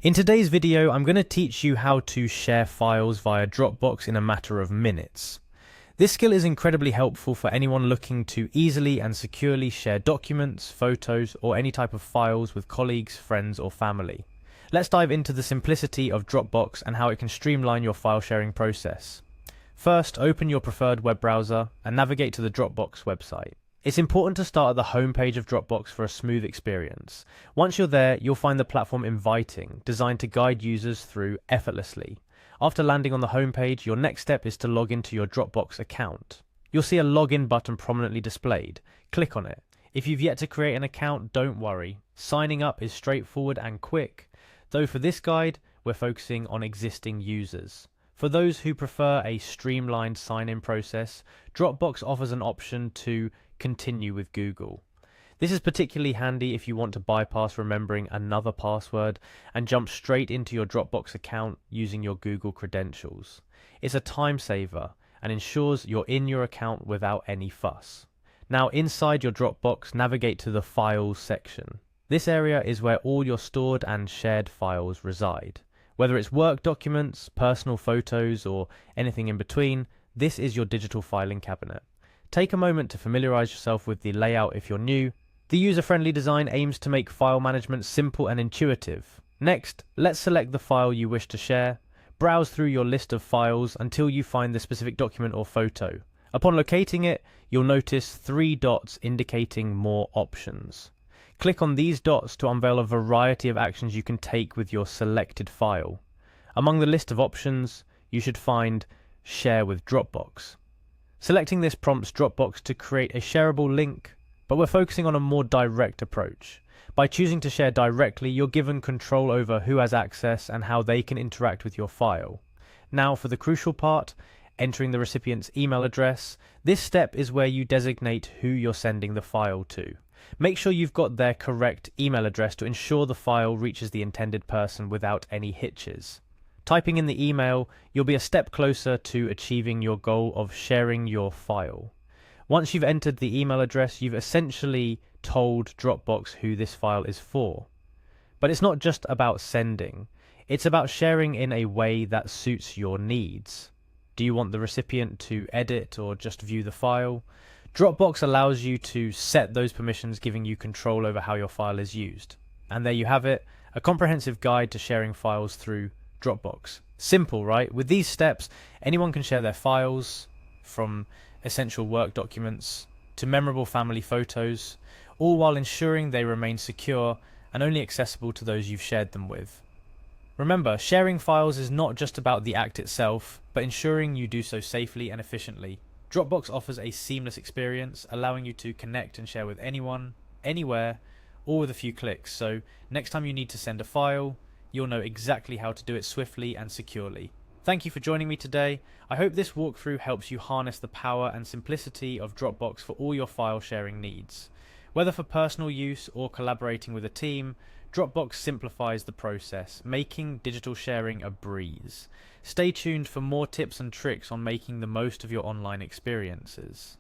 In today's video, I'm going to teach you how to share files via Dropbox in a matter of minutes. This skill is incredibly helpful for anyone looking to easily and securely share documents, photos, or any type of files with colleagues, friends, or family. Let's dive into the simplicity of Dropbox and how it can streamline your file sharing process. First, open your preferred web browser and navigate to the Dropbox website. It's important to start at the home page of Dropbox for a smooth experience. Once you're there, you'll find the platform inviting, designed to guide users through effortlessly. After landing on the home page, your next step is to log into your Dropbox account. You'll see a login button prominently displayed. Click on it. If you've yet to create an account, don't worry. Signing up is straightforward and quick, though for this guide, we're focusing on existing users. For those who prefer a streamlined sign-in process, Dropbox offers an option to continue with Google. This is particularly handy if you want to bypass remembering another password and jump straight into your Dropbox account using your Google credentials. It's a time saver and ensures you're in your account without any fuss. Now, inside your Dropbox, navigate to the Files section. This area is where all your stored and shared files reside. Whether it's work documents, personal photos, or anything in between, this is your digital filing cabinet. Take a moment to familiarize yourself with the layout if you're new. The user-friendly design aims to make file management simple and intuitive. Next, let's select the file you wish to share. Browse through your list of files until you find the specific document or photo. Upon locating it, you'll notice 3 dots indicating more options. Click on these dots to unveil a variety of actions you can take with your selected file. Among the list of options, you should find Share with Dropbox. Selecting this prompts Dropbox to create a shareable link, but we're focusing on a more direct approach. By choosing to share directly, you're given control over who has access and how they can interact with your file. Now for the crucial part, entering the recipient's email address. This step is where you designate who you're sending the file to. Make sure you've got their correct email address to ensure the file reaches the intended person without any hitches. Typing in the email, you'll be a step closer to achieving your goal of sharing your file. Once you've entered the email address, you've essentially told Dropbox who this file is for. But it's not just about sending. It's about sharing in a way that suits your needs. Do you want the recipient to edit or just view the file? Dropbox allows you to set those permissions, giving you control over how your file is used. And there you have it, a comprehensive guide to sharing files through Dropbox. Simple, right? With these steps, anyone can share their files, from essential work documents to memorable family photos, all while ensuring they remain secure and only accessible to those you've shared them with. Remember, sharing files is not just about the act itself, but ensuring you do so safely and efficiently. Dropbox offers a seamless experience, allowing you to connect and share with anyone, anywhere, all with a few clicks. So next time you need to send a file, you'll know exactly how to do it swiftly and securely. Thank you for joining me today. I hope this walkthrough helps you harness the power and simplicity of Dropbox for all your file sharing needs. Whether for personal use or collaborating with a team, Dropbox simplifies the process, making digital sharing a breeze. Stay tuned for more tips and tricks on making the most of your online experiences.